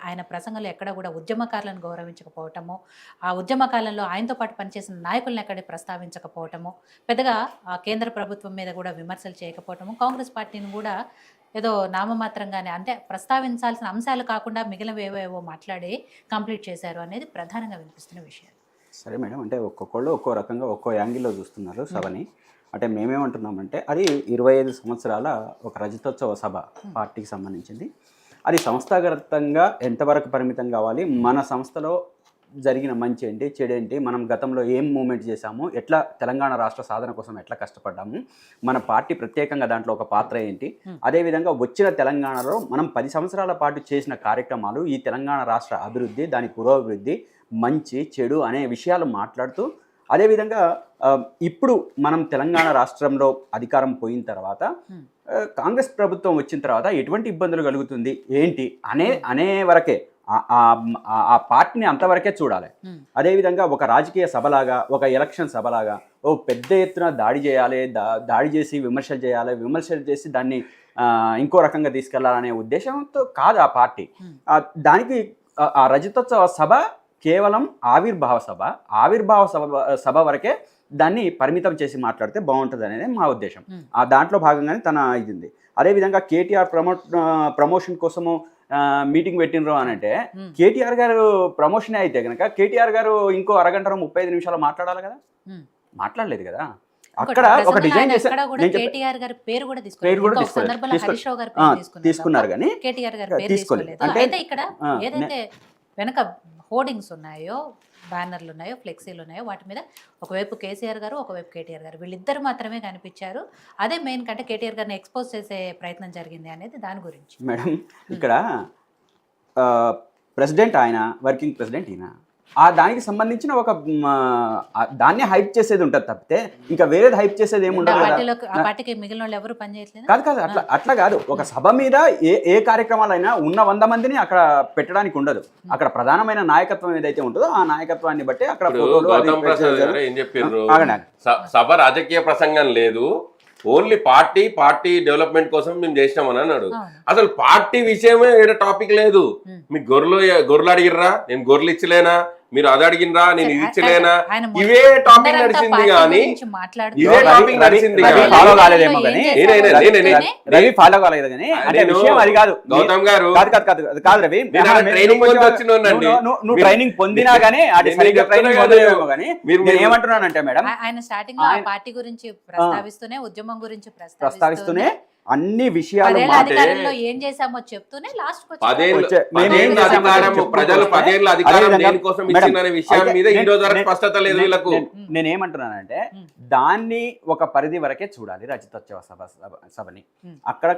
ఆయన ప్రసంగంలో ఎక్కడ కూడా ఉద్యమకారులను గౌరవించకపోవటము, ఆ ఉద్యమకాలంలో ఆయనతో పాటు పనిచేసిన నాయకులను ఎక్కడ ప్రస్తావించకపోవటము, పెద్దగా కేంద్ర ప్రభుత్వం మీద కూడా విమర్శలు చేయకపోవటము, కాంగ్రెస్ పార్టీని కూడా ఏదో నామమాత్రంగానే అంటే ప్రస్తావించాల్సిన అంశాలు కాకుండా మిగిలినవేవేవో మాట్లాడి కంప్లీట్ చేశారు అనేది ప్రధానంగా వినిపిస్తున్న విషయాలు. సరే మేడం, అంటే ఒక్కొక్కళ్ళు ఒక్కో రకంగా ఒక్కో యాంగిల్లో చూస్తున్నారు సభని. అంటే మేమేమంటున్నామంటే అది 25 సంవత్సరాల ఒక రజతోత్సవ సభ పార్టీకి సంబంధించింది. అది సంస్థాగతంగా ఎంతవరకు పరిమితం కావాలి, మన సంస్థలో జరిగిన మంచి ఏంటి, చెడేంటి, మనం గతంలో ఏం మూమెంట్ చేశాము, ఎట్లా తెలంగాణ రాష్ట్ర సాధన కోసం ఎట్లా కష్టపడ్డాము, మన పార్టీ ప్రత్యేకంగా దాంట్లో ఒక పాత్ర ఏంటి, అదేవిధంగా వచ్చిన తెలంగాణలో మనం 10 సంవత్సరాల పాటు చేసిన కార్యక్రమాలు, ఈ తెలంగాణ రాష్ట్ర అభివృద్ధి, దాని పురోభివృద్ధి, మంచి చెడు అనే విషయాలు మాట్లాడుతూ, అదేవిధంగా ఇప్పుడు మనం తెలంగాణ రాష్ట్రంలో అధికారం పోయిన తర్వాత కాంగ్రెస్ ప్రభుత్వం వచ్చిన తర్వాత ఎటువంటి ఇబ్బందులు కలుగుతుంది ఏంటి అనే వరకే ఆ పార్టీని అంతవరకే చూడాలి. అదేవిధంగా ఒక రాజకీయ సభలాగా, ఒక ఎలక్షన్ సభలాగా ఓ పెద్ద ఎత్తున దాడి చేయాలి, దాడి చేసి విమర్శలు చేసి దాన్ని ఇంకో రకంగా తీసుకెళ్లాలనే ఉద్దేశంతో కాదు ఆ పార్టీ. దానికి ఆ రజతోత్సవ సభ కేవలం ఆవిర్భావ సభ వరకే దాన్ని పరిమితం చేసి మాట్లాడితే బాగుంటుంది అనేది మా ఉద్దేశం. ఆ దాంట్లో భాగంగానే తన ఇదింది. అదేవిధంగా కేటీఆర్ ప్రమోషన్ కోసము మీటింగ్ పెట్టినరు అని అంటే, కేటీఆర్ గారు ప్రమోషన్ అయితే కనుక కేటీఆర్ గారు ఇంకో అరగంట 35 నిమిషాలు మాట్లాడాలి కదా, మాట్లాడలేదు కదా. అక్కడ ఒక డిజైన్ తీసుకున్నారు కానీ తీసుకోలేదు. అంటే ఇక్కడ ఏదైతే వెనక హోర్డింగ్స్ ఉన్నాయో, బ్యానర్లు ఉన్నాయో, ఫ్లెక్సీలు ఉన్నాయో, వాటి మీద ఒకవైపు కేసీఆర్ గారు, ఒకవైపు కేటీఆర్ గారు, వీళ్ళిద్దరు మాత్రమే కనిపించారు. అదే మెయిన్ కంటే కేటీఆర్ గారిని ఎక్స్పోజ్ చేసే ప్రయత్నం జరిగింది అనేది దాని గురించి. మేడం, ఇక్కడ ప్రెసిడెంట్ ఆయన, వర్కింగ్ ప్రెసిడెంట్ ఈయన, దానికి సంబంధించిన ఒక దాన్ని హైప్ చేసేది ఉంటుంది తప్పితే ఇంకా వేరేది హైప్ చేసేది ఏముండదు. కాదు అట్లా కాదు. ఒక సభ మీద ఏ కార్యక్రమాలైనా ఉన్న 100 మందిని అక్కడ పెట్టడానికి ఉండదు. అక్కడ ప్రధానమైన నాయకత్వం ఏదైతే ఉంటుందో ఆ నాయకత్వాన్ని బట్టి అక్కడ సభ రాజకీయ ప్రసంగం లేదు, ఓన్లీ పార్టీ డెవలప్మెంట్ కోసం మేము చేసినామని అన్నాడు. అసలు పార్టీ విషయమే ఏదో టాపిక్ లేదు. మీకు గొర్రెలు అడిగిర్రా, నేను గొర్రెలు ఇచ్చలేనా, మీరు అది అడిగినరా, నేను ఇది ఇచ్చలేనా, ఇవే టాపిక్ నడిచింది కానీ ఇదే టాపిక్ నడిచింది గౌతమ్ గారు. కాదు రవి, నువ్వు ట్రైనింగ్ పొందినా గానీ మీరు ఏమంటున్నానంటే మేడం, ఆయన స్టార్టింగ్ లో పార్టీ గురించి ప్రస్తావిస్తూనే, ఉద్యమం గురించి ప్రస్తావిస్తూనే అన్ని విషయాలు ఏం చేసామో చెప్తూనే లాస్ట్ నేనేమంటున్నానంటే దాన్ని ఒక పరిధి వరకే చూడాలి రజతోత్సవ సభని. అక్కడ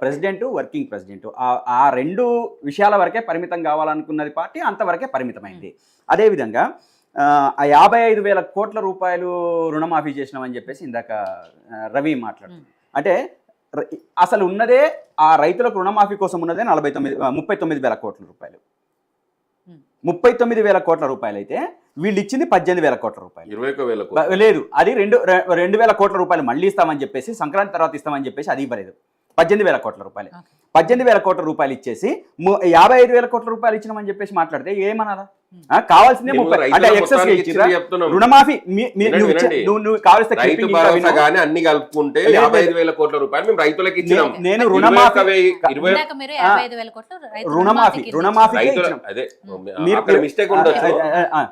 ప్రెసిడెంట్, వర్కింగ్ ప్రెసిడెంట్, ఆ 2 విషయాల వరకే పరిమితం కావాలనుకున్నది పార్టీ, అంతవరకే పరిమితమైంది. అదేవిధంగా 55,000 కోట్ల రూపాయలు రుణమాఫీ చేసినామని చెప్పేసి ఇందాక రవి మాట్లాడుతుంది. అంటే అసలు ఉన్నదే ఆ రైతులకు రుణమాఫీ కోసం ఉన్నదే 39,000 కోట్ల రూపాయలు. 39,000 కోట్ల రూపాయలు అయితే వీళ్ళు ఇచ్చింది 18,000 కోట్ల రూపాయలు. లేదు, అది 2,000 కోట్ల రూపాయలు మళ్ళీ ఇస్తామని చెప్పేసి, సంక్రాంతి తర్వాత ఇస్తామని చెప్పేసి అది ఇవ్వలేదు. 18,000 కోట్ల రూపాయలు. 18,000 కోట్ల రూపాయలు ఇచ్చేసి 55,000 కోట్ల రూపాయలు ఇచ్చినామని చెప్పేసి మాట్లాడితే ఏమనాలా? కావాల్సిందే 30. అంటే ఎక్సెస్ రుణమాఫీ అన్ని కలుపుకుంటే 55,000 కోట్ల రూపాయలు మేము రైతులకు ఇచ్చినాం. నేను రుణమాఫీ మిస్టేక్ ఉండొచ్చు.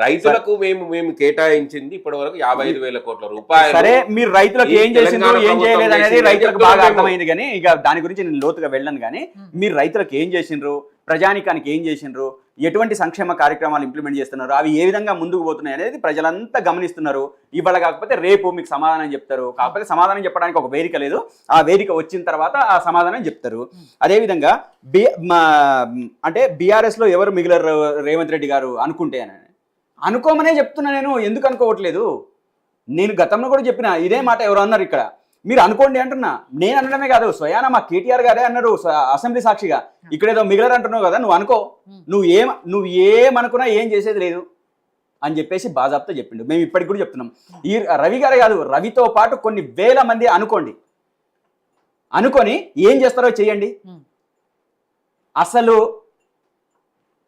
రైతులకు మేము కేటాయించింది ఇప్పటి వరకు 55,000 కోట్ల రూపాయలు. సరే, మీరు రైతులకు ఏం చేసిండ్రు, ఏం చేయలేదు అనేది రైతులకు బాగా అర్థమైంది. కానీ ఇక దాని గురించి నేను లోతుగా వెళ్ళను. కానీ మీరు రైతులకు ఏం చేసిండ్రు, ప్రజానికానికి ఏం చేసిండ్రు, ఎటువంటి సంక్షేమ కార్యక్రమాలు ఇంప్లిమెంట్ చేస్తున్నారు, అవి ఏ విధంగా ముందుకు పోతున్నాయి అనేది ప్రజలంతా గమనిస్తున్నారు. ఇవాళ కాకపోతే రేపు మీకు సమాధానం చెప్తారు. కాకపోతే సమాధానం చెప్పడానికి ఒక వేదిక లేదు. ఆ వేదిక వచ్చిన తర్వాత ఆ సమాధానం చెప్తారు. అదేవిధంగా అంటే బీఆర్ఎస్లో ఎవరు మిగిలరు రేవంత్ రెడ్డి గారు అనుకుంటే అని అనుకోమనే చెప్తున్నా. నేను ఎందుకు అనుకోవట్లేదు, నేను గతంలో కూడా చెప్పిన ఇదే మాట. ఎవరు అన్నారు ఇక్కడ, మీరు అనుకోండి అంటున్నా. నేను అనడమే కాదు, స్వయాన మా కేటీఆర్ గారే అన్నారు అసెంబ్లీ సాక్షిగా. ఇక్కడేదో మిగిలరు అంటున్నావు కదా, నువ్వు అనుకో, నువ్వు ఏమనుకున్నా ఏం చేసేది లేదు అని చెప్పేసి బాజాబ్తో చెప్పిండు. మేము ఇప్పటికి కూడా చెప్తున్నాం. ఈ రవి గారే కాదు, రవితో పాటు కొన్ని వేల మంది అనుకొని ఏం చేస్తారో చేయండి. అసలు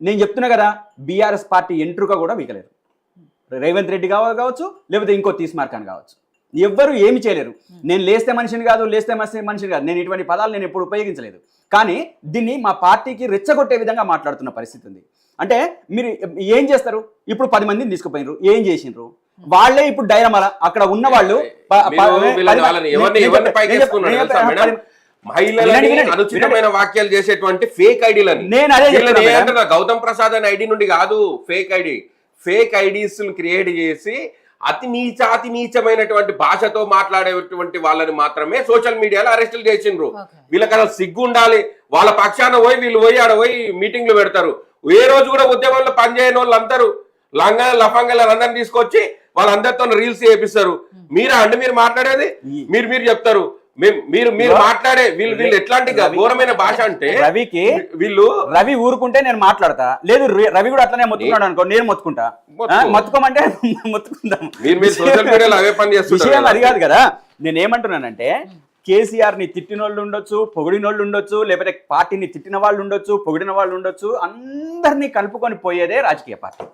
నేను చెప్తున్నా కదా, బీఆర్ఎస్ పార్టీ ఎంట్రుక కూడా వీకలేరు. రేవంత్ రెడ్డి కావచ్చు, లేకపోతే ఇంకో తీస్మార్కాన్ కావచ్చు, ఎవ్వరు ఏమి చేయలేరు. నేను లేస్తే మనిషిని కాదు, లేస్తే మనిషిని కాదు, నేను ఇటువంటి పదాలు నేను ఎప్పుడు ఉపయోగించలేదు. కానీ దీన్ని మా పార్టీకి రెచ్చగొట్టే విధంగా మాట్లాడుతున్న పరిస్థితి ఉంది. అంటే మీరు ఏం చేస్తారు? ఇప్పుడు 10 మందిని తీసుకుపోయినారు, ఏం చేసిండ్రు? వాళ్ళే ఇప్పుడు డైరమల అక్కడ ఉన్న వాళ్ళు మహిళలని అనుచితమైన వాక్యాలు చేసేటువంటి ఫేక్ ఐడీలని గౌతమ్ ప్రసాద్ అనే ఐడి నుండి కాదు, ఫేక్ ఐడీస్ క్రియేట్ చేసి అతి నీచమైనటువంటి భాషతో మాట్లాడేటువంటి వాళ్ళని మాత్రమే సోషల్ మీడియాలో అరెస్టులు చేసిండ్రు. వీళ్ళకి అసలు సిగ్గు ఉండాలి. వాళ్ళ పక్షాన పోయి వీళ్ళు పోయి ఆడ పోయి మీటింగ్లు పెడతారు. ఏ రోజు కూడా ఉద్యమంలో పనిచేయని వాళ్ళందరూ లఫంగలందరినీ తీసుకొచ్చి వాళ్ళందరితో రీల్స్ చేపిస్తారు. మీరా అండి మీరు మాట్లాడేది? మీరు చెప్తారు మీరు మాట్లాడే వీళ్ళు ఎట్లాంటి ఘోరమైన భాష అంటే రవి ఊరుకుంటే నేను మాట్లాడతా, లేదు రవి కూడా అట్లనే మొత్తుకున్నాడు అనుకో, నేను మొత్తుకుంటా. మొత్తుకోమంటే మొత్తుకుందాం. విషయం అది కాదు కదా. నేనేమంటున్నానంటే కేసీఆర్ ని తిట్టినోళ్ళు ఉండొచ్చు, పొగిడినోళ్ళు ఉండొచ్చు, లేకపోతే పార్టీని తిట్టిన వాళ్ళు ఉండొచ్చు, పొగిడిన వాళ్ళు ఉండొచ్చు, అందరినీ కలుపుకొని పోయేదే రాజకీయ పార్టీ.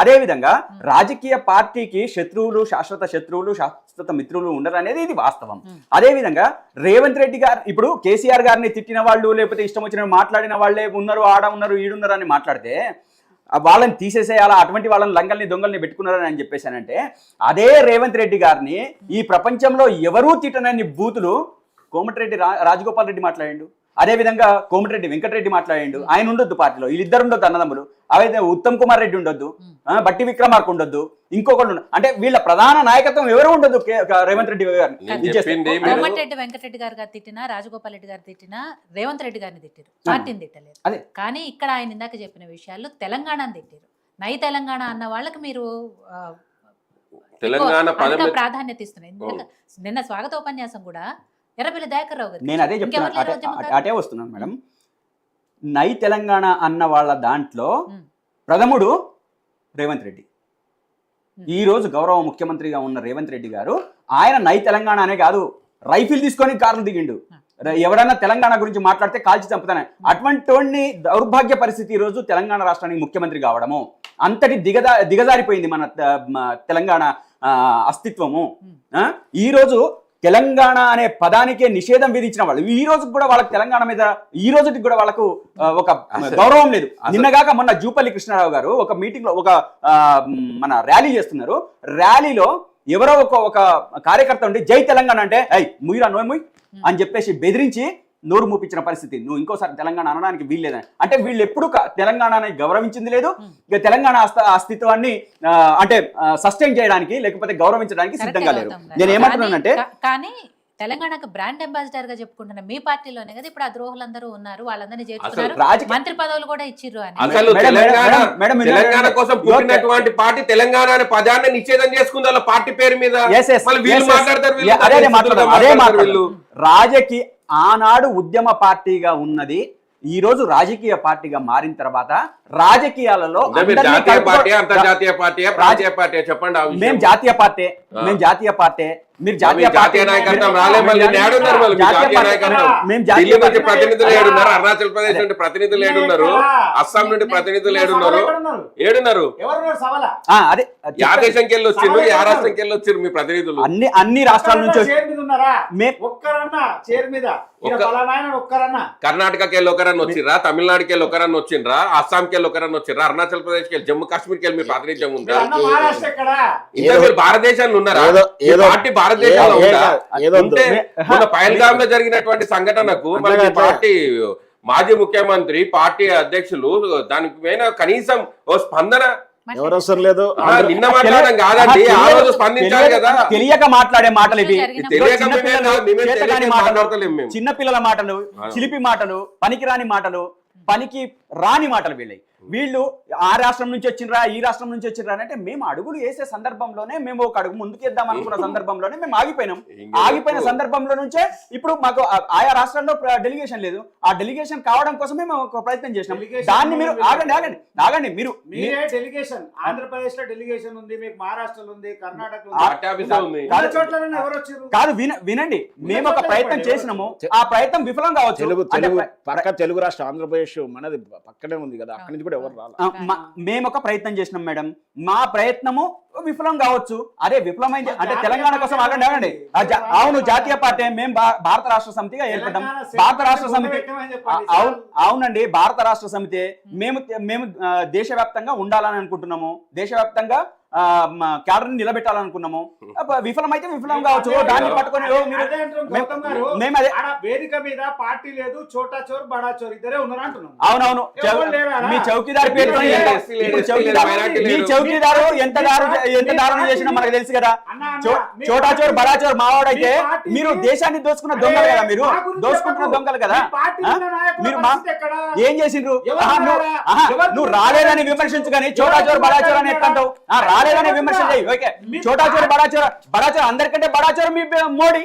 అదేవిధంగా రాజకీయ పార్టీకి శత్రువులు, శాశ్వత మిత్రులు ఉండరు అనేది ఇది వాస్తవం. అదేవిధంగా రేవంత్ రెడ్డి గారు ఇప్పుడు కేసీఆర్ గారిని తిట్టిన వాళ్ళు, లేకపోతే ఇష్టం వచ్చిన మాట్లాడిన వాళ్ళే ఉన్నారు, ఆడ ఉన్నారు, ఈడున్నారు అని మాట్లాడితే వాళ్ళని తీసేసేయాలా, అటువంటి వాళ్ళని లంగల్ని దొంగల్ని పెట్టుకున్నారని అని చెప్పేసానంటే, అదే రేవంత్ రెడ్డి గారిని ఈ ప్రపంచంలో ఎవరూ తిట్టనని బూతులు కోమటిరెడ్డి రాజగోపాల్ రెడ్డి మాట్లాడిండు, అదేవిధంగా కోమటిరెడ్డి వెంకటరెడ్డి మాట్లాడిండు. ఆయన ఉండొద్దు పార్టీలో, వీళ్ళిద్దరు ఉండొద్దు అన్నదమ్ములు. అవైతే ఉత్తమ్ కుమార్ రెడ్డి ఉండొద్దు, బట్టి విక్రమార్క ఉండొద్దు, ఇంకొకళ్ళు. అంటే వీళ్ళ ప్రధాన నాయకత్వం ఎవరు ఉండొద్దు రేవంత్ రెడ్డి గారిని. కోమటిరెడ్డి వెంకటరెడ్డి గారు తిట్టినా, రాజగోపాల్ రెడ్డి గారు తిట్టినా రేవంత్ రెడ్డి గారిని తిట్టారు, పార్టీని తిట్టలేదు. అదే కానీ ఇక్కడ ఆయన ఇందాక చెప్పిన విషయాలు తెలంగాణని తిట్టారు. నై తెలంగాణ అన్న వాళ్ళకి మీరు ప్రాధాన్యత ఇస్తున్నారు. నిన్న స్వాగతోపన్యాసం కూడా ఎర్రబెల్లి దయాకర్ రావు గారు. నేను అదే చెప్తున్నాను, అటే వస్తున్నాను మేడం. నై తెలంగాణ అన్న వాళ్ళ దాంట్లో ప్రథముడు రేవంత్ రెడ్డి. ఈ రోజు గౌరవ ముఖ్యమంత్రిగా ఉన్న రేవంత్ రెడ్డి గారు ఆయన నై తెలంగాణ అనే కాదు, రైఫిల్ తీసుకొని కార్లు దిగిండు. ఎవరైనా తెలంగాణ గురించి మాట్లాడితే కాల్చి చంపుతానే. అటువంటి దౌర్భాగ్య పరిస్థితి ఈ రోజు తెలంగాణ రాష్ట్రానికి ముఖ్యమంత్రి కావడము, అంతటి దిగజారిపోయింది మన తెలంగాణ అస్తిత్వము. ఈ రోజు తెలంగాణ అనే పదానికే నిషేధం విధించిన వాళ్ళు ఈ రోజు కూడా వాళ్ళకి తెలంగాణ మీద ఈ రోజుకి కూడా వాళ్ళకు ఒక గౌరవం లేదు. నిన్నగాక మొన్న జూపల్లి కృష్ణారావు గారు ఒక మీటింగ్ లో ఒక మన ర్యాలీ చేస్తున్నారు. ర్యాలీలో ఎవరో ఒక కార్యకర్త ఉండి జై తెలంగాణ అంటే ముయ్యిరా నోయ్ అని చెప్పేసి బెదిరించి నోరు మూపించిన పరిస్థితి. నువ్వు ఇంకోసారి తెలంగాణ అనడానికి వీల్లేదని. అంటే వీళ్ళు ఎప్పుడు తెలంగాణని గౌరవించింది లేదు, ఇక తెలంగాణ అస్తిత్వాన్ని అంటే సస్టైన్ చేయడానికి లేకపోతే గౌరవించడానికి సిద్ధంగా లేరు. నేను ఏమంటున్నానంటే కానీ తెలంగాణకు బ్రాండ్ అంబాసిడర్ గా చెప్పుకుంటున్న మీ పార్టీలోనే కదా ఇప్పుడు ఆ ద్రోహులందరూ ఉన్నారు, వాళ్ళందరినీ చేర్చుకున్నారు, మంత్రి పదవులు కూడా ఇచ్చిర్రు అని. అసలు తెలంగాణ కోసం పుట్టినటువంటి పార్టీ తెలంగాణ అనే పదాన్ని నిషేధం చేసుకుంది వాళ్ళ పార్టీ పేరు మీద. రాజకీయ ఆనాడు ఉద్యమ పార్టీగా ఉన్నది ఈ రోజు రాజకీయ పార్టీగా మారిన తర్వాత రాజకీయాలలో జాతీయ పార్టీ, అంతర్జాతీయ పార్టీ, ప్రాంతీయ పార్టీ చెప్పండి. మేము జాతీయ పార్టీ, మీరు జాతీయ నాయకత్వం రాలే. ప్రతినిధులు ఏడున్నారు, అరుణాచల్ ప్రదేశ్ నుండి ప్రతినిధులు ఏడున్నారు, అస్సాం నుండి ప్రతినిధులు ఏడున్నారు. అదే యా దేశంకి వెళ్ళి వచ్చిండ్రు, యా రాష్ట్రంకి వెళ్ళి వచ్చిండ్రు మీ ప్రతినిధులు? అన్ని రాష్ట్రాల నుంచి. కర్ణాటకకి వెళ్ళి ఒకరన్నా వచ్చిర్రా, తమిళనాడుకి వెళ్ళి ఒకరన్నా వచ్చిండ్రా, అస్సాంకి వెళ్ళి ఒకరన్నా వచ్చిర్రా, అరుణాచల్ ప్రదేశ్కి వెళ్ళి, జమ్మూ కాశ్మీర్కి వెళ్ళి మీ ప్రాతినిధ్యం ఉందా? ఇంకా మీరు భారతదేశంలో ఉన్నారా? పార్టీ భారతదేశంలో ఉంటే మన పహల్గామ్ లో జరిగినటువంటి సంఘటనకు మన పార్టీ మాజీ ముఖ్యమంత్రి, పార్టీ అధ్యక్షులు దానికి పైన కనీసం ఓ స్పందన ఎవరవసరం లేదు. నిన్న మాట్లాడడం కాదండి, ఆ రోజు స్పందించాలి కదా. తెలియక మాట్లాడే మాటలు ఇవి, మాట్లాడతలేము. చిన్నపిల్లల మాటలు, చిలిపి మాటలు, పనికిరాని మాటలు, పనికి రాని మాటలు వీళ్ళవి. వీళ్ళు ఆ రాష్ట్రం నుంచి వచ్చిండ్రా, ఈ రాష్ట్రం నుంచి వచ్చిండ్రా అంటే మేము అడుగులు వేసే సందర్భంలోనే, మేము ఒక అడుగు ముందుకేద్దాం అనుకున్న సందర్భంలోనే మేము ఆగిపోయిన సందర్భంలో నుంచే ఇప్పుడు మాకు ఆయా రాష్ట్రాల్లో డెలిగేషన్ లేదు. ఆ డెలిగేషన్ కావడం కోసమే మేము ఒక ప్రయత్నం చేసినాం. దాన్ని మీరు ఆగండి మీరు డెలిగేషన్ ఆంధ్రప్రదేశ్ లో డెలిగేషన్ ఉంది, మీకు మహారాష్ట్రలో ఉంది, కర్ణాటక కాదు. వినండి, మేము ఒక ప్రయత్నం చేసినాము, ఆ ప్రయత్నం విఫలం కావచ్చు. పక్క తెలుగు రాష్ట్రం ఆంధ్రప్రదేశ్ మనది పక్కనే ఉంది కదా, అక్కడి నుంచి కూడా ఎవరు రాలా. మేము ఒక ప్రయత్నం చేసినాం మేడం, మా ప్రయత్నము విఫలం కావచ్చు. అదే విఫలమైంది అంటే తెలంగాణ కోసం ఆగండి. అవును, జాతీయ పార్టీ మేము భారత రాష్ట్ర సమితిగా ఏర్పడ్డాం. భారత రాష్ట్ర సమితి అవునండి, భారత రాష్ట్ర సమితి మేము దేశవ్యాప్తంగా ఉండాలని అనుకుంటున్నాము, దేశవ్యాప్తంగా క్యాడర్ నిలబెట్టాలనుకున్నాము. విఫలమైతే విఫలం కావచ్చు, దాన్ని పట్టుకొని మేము అదే వేదిక మీద పార్టీ లేదు, చోటా చోర్ బడా చోర్ ఇద్దరే ఉన్నారు అంటున్నాం. అవునవును, మీ చౌకీదారు పేరుతో మీ చౌకీదారు ఎంత దారుణం చేసినా మనకు తెలుసు కదా. చోటా చోర్ బడా చోర్ మావాడైతే మీరు దేశాన్ని దోచుకున్న దొంగలు కదా, మీరు దోచుకుంటున్న దొంగలు కదా. మీరు ఏం చేసిండ్రు? నువ్వు రాలేదని విమర్శించు కానీ చోటా చోర్ బడా చోర్ అని ఎట్లంటావు? రాలేదని విమర్శ చేయి. ఓకే, చోటా చోర్ బడా చోర్ అందరికంటే బడా చోర్ మీ మోడీ.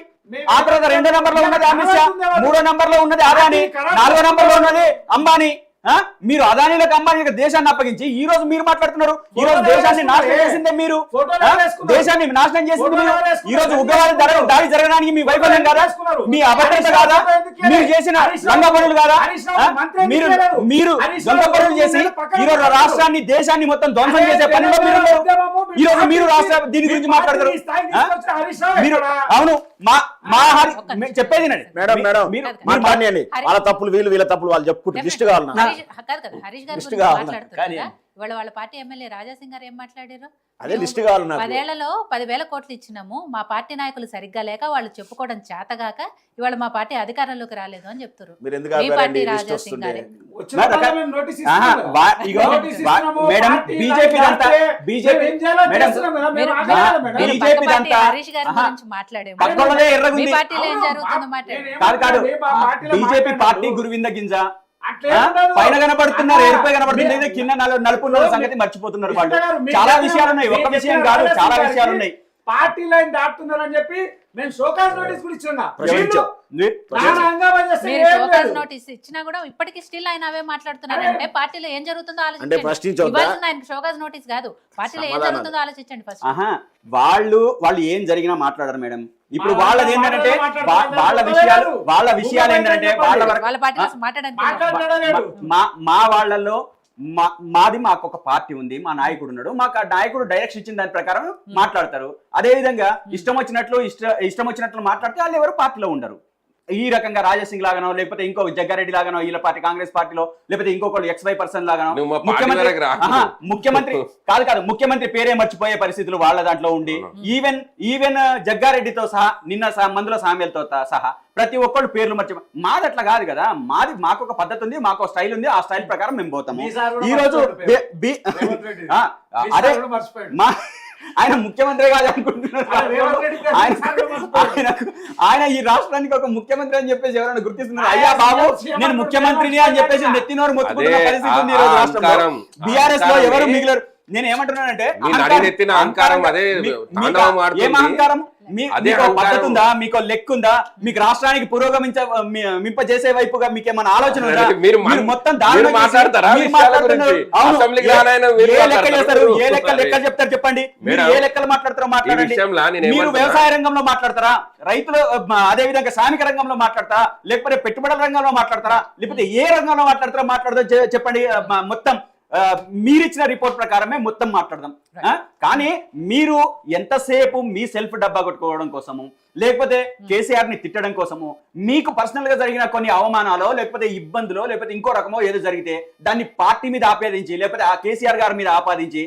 ఆ తర్వాత 2వ నంబర్ లో ఉన్నది అమిత్ షా, 3వ నంబర్ లో ఉన్నది అదానీ, 4వ నంబర్ లో ఉన్నది అంబానీ. మీరు అదానీలకు అంబానీలకు దేశాన్ని అప్పగించి ఈ రోజు మీరు మాట్లాడుతున్నారు. ఈ రోజు దేశాన్ని నాశనం చేసిందే మీరు, దేశాన్ని నాశనం చేసింది మీరు. ఈ రోజు ఉగ్రవాద దాడి జరగడానికి మీ వైఫల్యం కాదా? మీ అభద్రత కాదా? మీరు చేసిన రంగ పనులు కాదా? మీరు దొంగ పనులు చేసి ఈ రోజు రాష్ట్రాన్ని దేశాన్ని మొత్తం ధ్వంసం చేసే పనిలో మీరు ఈ రోజు మీరు రాష్ట్ర దీని గురించి మాట్లాడతారు. మీరు అవును చెప్పేది మేడం మాట్లాడండి. వాళ్ళ తప్పులు వీళ్ళ తప్పులు వాళ్ళు చెప్పుకుంటే లిస్ట్ కావాలి. హరీష్ గారు మాట్లాడుతున్నారు వాళ్ళ పార్టీ ఎమ్మెల్యే రాజాసింగ్ గారు ఏం మాట్లాడారు? అదే లిస్ట్ కావాలి. 10 ఏళ్లలో 10,000 కోట్లు ఇచ్చినాము, మా పార్టీ నాయకులు సరిగ్గా లేక వాళ్ళు చెప్పుకోవడం చేతగాక ఇవాళ మా పార్టీ అధికారంలోకి రాలేదు అని చెప్తారు. మీ పార్టీ రాజాసింగ్ గారు హరీష్ గారి గురించి మాట్లాడేమో మీ పార్టీలో ఏం జరుగుతుందో మాట్లాడే బీజేపీ పార్టీ గురువింద గింజ పైన కనపడుతున్నారు, ఎరుపై కనపడుతుంది, కింద నలుపున్న సంగతి మర్చిపోతున్నారు వాళ్ళు. చాలా విషయాలు ఉన్నాయి, ఒక్క విషయం కాదు, చాలా విషయాలు ఉన్నాయి. పార్టీ లైన్ దాటుతున్నారు అని చెప్పి మేము షోకాజ్ నోటీస్ కూడా నోటీస్ ఇచ్చినా కూడా ఇప్పటికీ స్టిల్ ఆయన అవే మాట్లాడుతున్నారు అంటే పార్టీలో ఏం జరుగుతుందో ఆలోచించండి. షోకాజ్ నోటీస్ కాదు, పార్టీలో ఏం జరుగుతుందో ఆలోచించండి ఫస్ట్. వాళ్ళు ఏం జరిగినా మాట్లాడరు మేడం. ఇప్పుడు వాళ్ళది ఏంటంటే వాళ్ళ విషయాలు ఏంటంటే వాళ్ళ పార్టీ మాట్లాడడానికి మా వాళ్ళల్లో మాకు ఒక పార్టీ ఉంది, మా నాయకుడు ఉన్నాడు, మాకు ఆ నాయకుడు డైరెక్షన్ ఇచ్చిన దాని ప్రకారం మాట్లాడతారు. అదే విధంగా ఇష్టం వచ్చినట్లు మాట్లాడితే వాళ్ళు ఎవరు పార్టీలో ఉండరు. ఈ రకంగా రాజాసింగ్ లాగానో లేకపోతే ఇంకో జగ్గారెడ్డి లాగానో వీళ్ళ పార్టీ కాంగ్రెస్ పార్టీలో లేకపోతే ఇంకొకళ్ళు XY% లాగానో ముఖ్యమంత్రి పేరే మర్చిపోయే పరిస్థితులు వాళ్ళ దాంట్లో ఉండి ఈవెన్ జగ్గారెడ్డితో సహా నిన్న మందుల సామ్యాలతో సహా ప్రతి ఒక్కళ్ళు పేర్లు మర్చిపో. మాది అట్లా కాదు కదా, మాకు ఒక పద్ధతి ఉంది, మాకు స్టైల్ ఉంది, ఆ స్టైల్ ప్రకారం మేము పోతాము. ఈ రోజు అదే ఆయన ముఖ్యమంత్రి కాదు అనుకుంటున్నారు. ఆయన ఈ రాష్ట్రానికి ఒక ముఖ్యమంత్రి అని చెప్పేసి ఎవరైనా గుర్తిస్తున్నారు? అయ్యా బాబు నేను ముఖ్యమంత్రిని అని చెప్పేసి నెత్తినోరు మొత్తుకుంటున్న పరిస్థితి ఉంది ఈ రోజు రాష్ట్రంలో. బీఆర్ఎస్ లో ఎవరు మిగిలరు. నేను ఏమంటున్నానంటే ఏం అహంకారం? మీకు పద్ధతి ఉందా? మీకు లెక్క ఉందా? మీకు రాష్ట్రానికి మింపజేసే వైపుగా మీకు ఏమైనా ఆలోచన ఉందా? మీరు మొత్తం ఏ లెక్కలు చెప్తారు చెప్పండి. మీరు ఏ లెక్కలు మాట్లాడతారో మాట్లాడండి. మీరు వ్యవసాయ రంగంలో మాట్లాడతారా, రైతులు అదే విధంగా శ్రామిక రంగంలో మాట్లాడతారా, లేకపోతే పెట్టుబడుల రంగంలో మాట్లాడతారా, లేకపోతే ఏ రంగంలో మాట్లాడతారో చెప్పండి. మొత్తం మీరిచ్చిన రిపోర్ట్ ప్రకారమే మొత్తం మాట్లాడదాం. కానీ మీరు ఎంతసేపు మీ సెల్ఫ్ డబ్బా కొట్టుకోవడం కోసము లేకపోతే కేసీఆర్ ని తిట్టడం కోసము మీకు పర్సనల్ గా జరిగిన కొన్ని అవమానాలు లేకపోతే ఇబ్బందులు లేకపోతే ఇంకో రకమో ఏదో జరిగితే దాన్ని పార్టీ మీద ఆపాదించి లేకపోతే ఆ కేసీఆర్ గారి మీద ఆపాదించి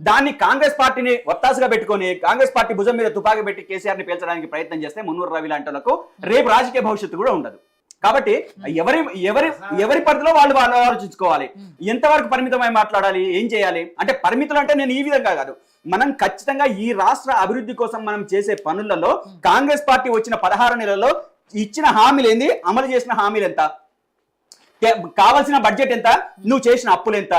దాన్ని కాంగ్రెస్ పార్టీని ఒత్తాసుగా పెట్టుకొని కాంగ్రెస్ పార్టీ భుజం మీద తుపాకీ పెట్టి కేసీఆర్ ని పేల్చడానికి ప్రయత్నం చేస్తే మున్నూరు రవి లాంటి రేపు రాజకీయ భవిష్యత్తు కూడా ఉండదు. కాబట్టి ఎవరి పరిధిలో వాళ్ళు ఆలోచించుకోవాలి. ఎంతవరకు పరిమితమై మాట్లాడాలి, ఏం చేయాలి అంటే పరిమితులు అంటే నేను ఈ విధంగా కాదు, మనం ఖచ్చితంగా ఈ రాష్ట్ర అభివృద్ధి కోసం మనం చేసే పనులలో కాంగ్రెస్ పార్టీ వచ్చిన 16 నెలల్లో ఇచ్చిన హామీలు ఏంది, అమలు చేసిన హామీలు ఎంత, కావాల్సిన బడ్జెట్ ఎంత, నువ్వు చేసిన అప్పులు ఎంత.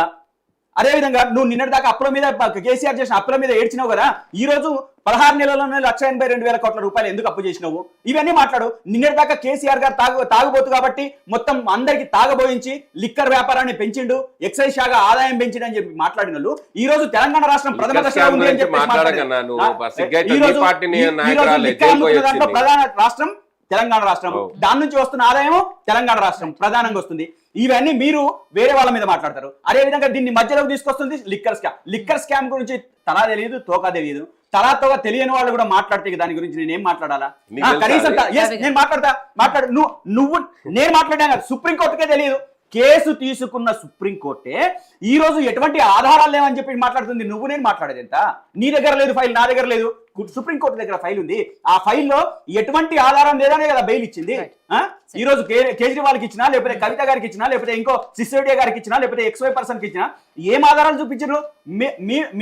అదేవిధంగా నువ్వు నిన్నటి దాకా అప్పుల మీద కేసీఆర్ చేసిన అప్పుల మీద ఏడ్చినావు కదా, ఈ రోజు 16 నెలల్లోనే 182,000 కోట్ల రూపాయలు ఎందుకు అప్పు చేసినావు, ఇవన్నీ మాట్లాడు. నిన్నటి దాకా కేసీఆర్ గారు తాగుబోతు కాబట్టి మొత్తం అందరికి తాగబోయించి లిక్కర్ వ్యాపారాన్ని పెంచిండు, ఎక్సైజ్ శాఖ ఆదాయం పెంచిండు అని చెప్పి మాట్లాడిన వాళ్ళు ఈ రోజు తెలంగాణ రాష్ట్రం ప్రథమ దశలో ఉంది అని చెప్పి ప్రధాన రాష్ట్రం తెలంగాణ రాష్ట్రం, ఓ. దాని నుంచి వస్తున్న ఆదాయం తెలంగాణ రాష్ట్రం ప్రధానంగా వస్తుంది. ఇవన్నీ మీరు వేరే వాళ్ళ మీద మాట్లాడతారు. అదే విధంగా దీన్ని మధ్యలోకి తీసుకొస్తుంది లిక్కర్ స్కామ్ గురించి తలా తెలియదు, తోకా తెలియదు. తలా తోక తెలియని వాళ్ళు కూడా మాట్లాడితే దాని గురించి నేను ఏం మాట్లాడాలా? నీకు తెలుసా కనీసం అది? yes, నేను మాట్లాడు నువ్వు నేను మాట్లాడాను. సుప్రీంకోర్టుకే తెలియదు. కేసు తీసుకున్న సుప్రీంకోర్టే ఈ రోజు ఎటువంటి ఆధారాలు లేవని చెప్పి మాట్లాడుతుంది. నువ్వు నేను మాట్లాడేది ఎంత? నీ దగ్గర లేదు ఫైల్, నా దగ్గర లేదు, సుప్రీంకోర్టు దగ్గర ఫైల్ ఉంది. ఆ ఫైల్లో ఎటువంటి ఆధారం లేదనే కదా బెయిల్ ఇచ్చింది. ఈ రోజు కేజ్రీవాల్కి ఇచ్చినా, లేకపోతే కవిత గారికి ఇచ్చినా, లేకపోతే ఇంకో సిసోడియా గారికి ఇచ్చినా, లేకపోతే XY పర్సన్ కి ఇచ్చినా ఏం ఆధారాలు చూపించారు?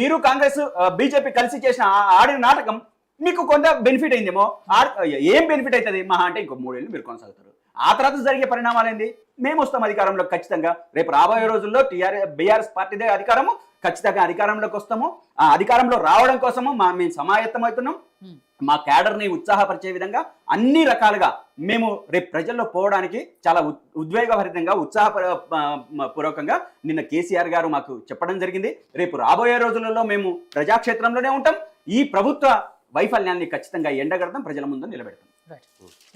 మీరు కాంగ్రెస్ బీజేపీ కలిసి చేసిన ఆడిన నాటకం మీకు కొంత బెనిఫిట్ అయిందేమో. ఏం బెనిఫిట్ అవుతుంది? మహా అంటే ఇంకో 3 ఏళ్ళు మీరు కొనసాగుతారు. ఆ తర్వాత జరిగే పరిణామాలు ఏంది? మేము వస్తాం అధికారంలో ఖచ్చితంగా. రేపు రాబోయే రోజుల్లో బీఆర్ఎస్ పార్టీదే అధికారము, ఖచ్చితంగా అధికారంలోకి వస్తాము. ఆ అధికారంలో రావడం కోసము మేము సమాయత్తం అవుతున్నాం. మా క్యాడర్ని ఉత్సాహపరిచే విధంగా అన్ని రకాలుగా మేము రేపు ప్రజల్లో పోవడానికి చాలా ఉద్వేగభరితంగా, ఉత్సాహపూర్వకంగా నిన్న కేసీఆర్ గారు మాకు చెప్పడం జరిగింది. రేపు రాబోయే రోజులలో మేము ప్రజాక్షేత్రంలోనే ఉంటాం. ఈ ప్రభుత్వ వైఫల్యాన్ని ఖచ్చితంగా ఎండగడతాం, ప్రజల ముందు నిలబెడతాం.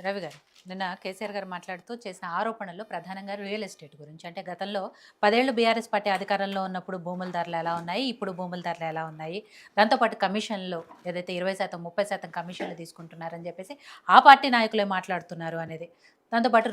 రవి గారు, నిన్న కేసీఆర్ గారు మాట్లాడుతూ చేసిన ఆరోపణలు ప్రధానంగా రియల్ ఎస్టేట్ గురించి. అంటే గతంలో 10 ఏళ్ళు బీఆర్ఎస్ పార్టీ అధికారంలో ఉన్నప్పుడు భూముల ధరలు ఎలా ఉన్నాయి, ఇప్పుడు భూముల ధరలు ఎలా ఉన్నాయి, దాంతోపాటు కమిషన్లు ఏదైతే 20%, 30% కమిషన్లు తీసుకుంటున్నారని చెప్పేసి ఆ పార్టీ నాయకులే మాట్లాడుతున్నారు అనేది, దాంతోపాటు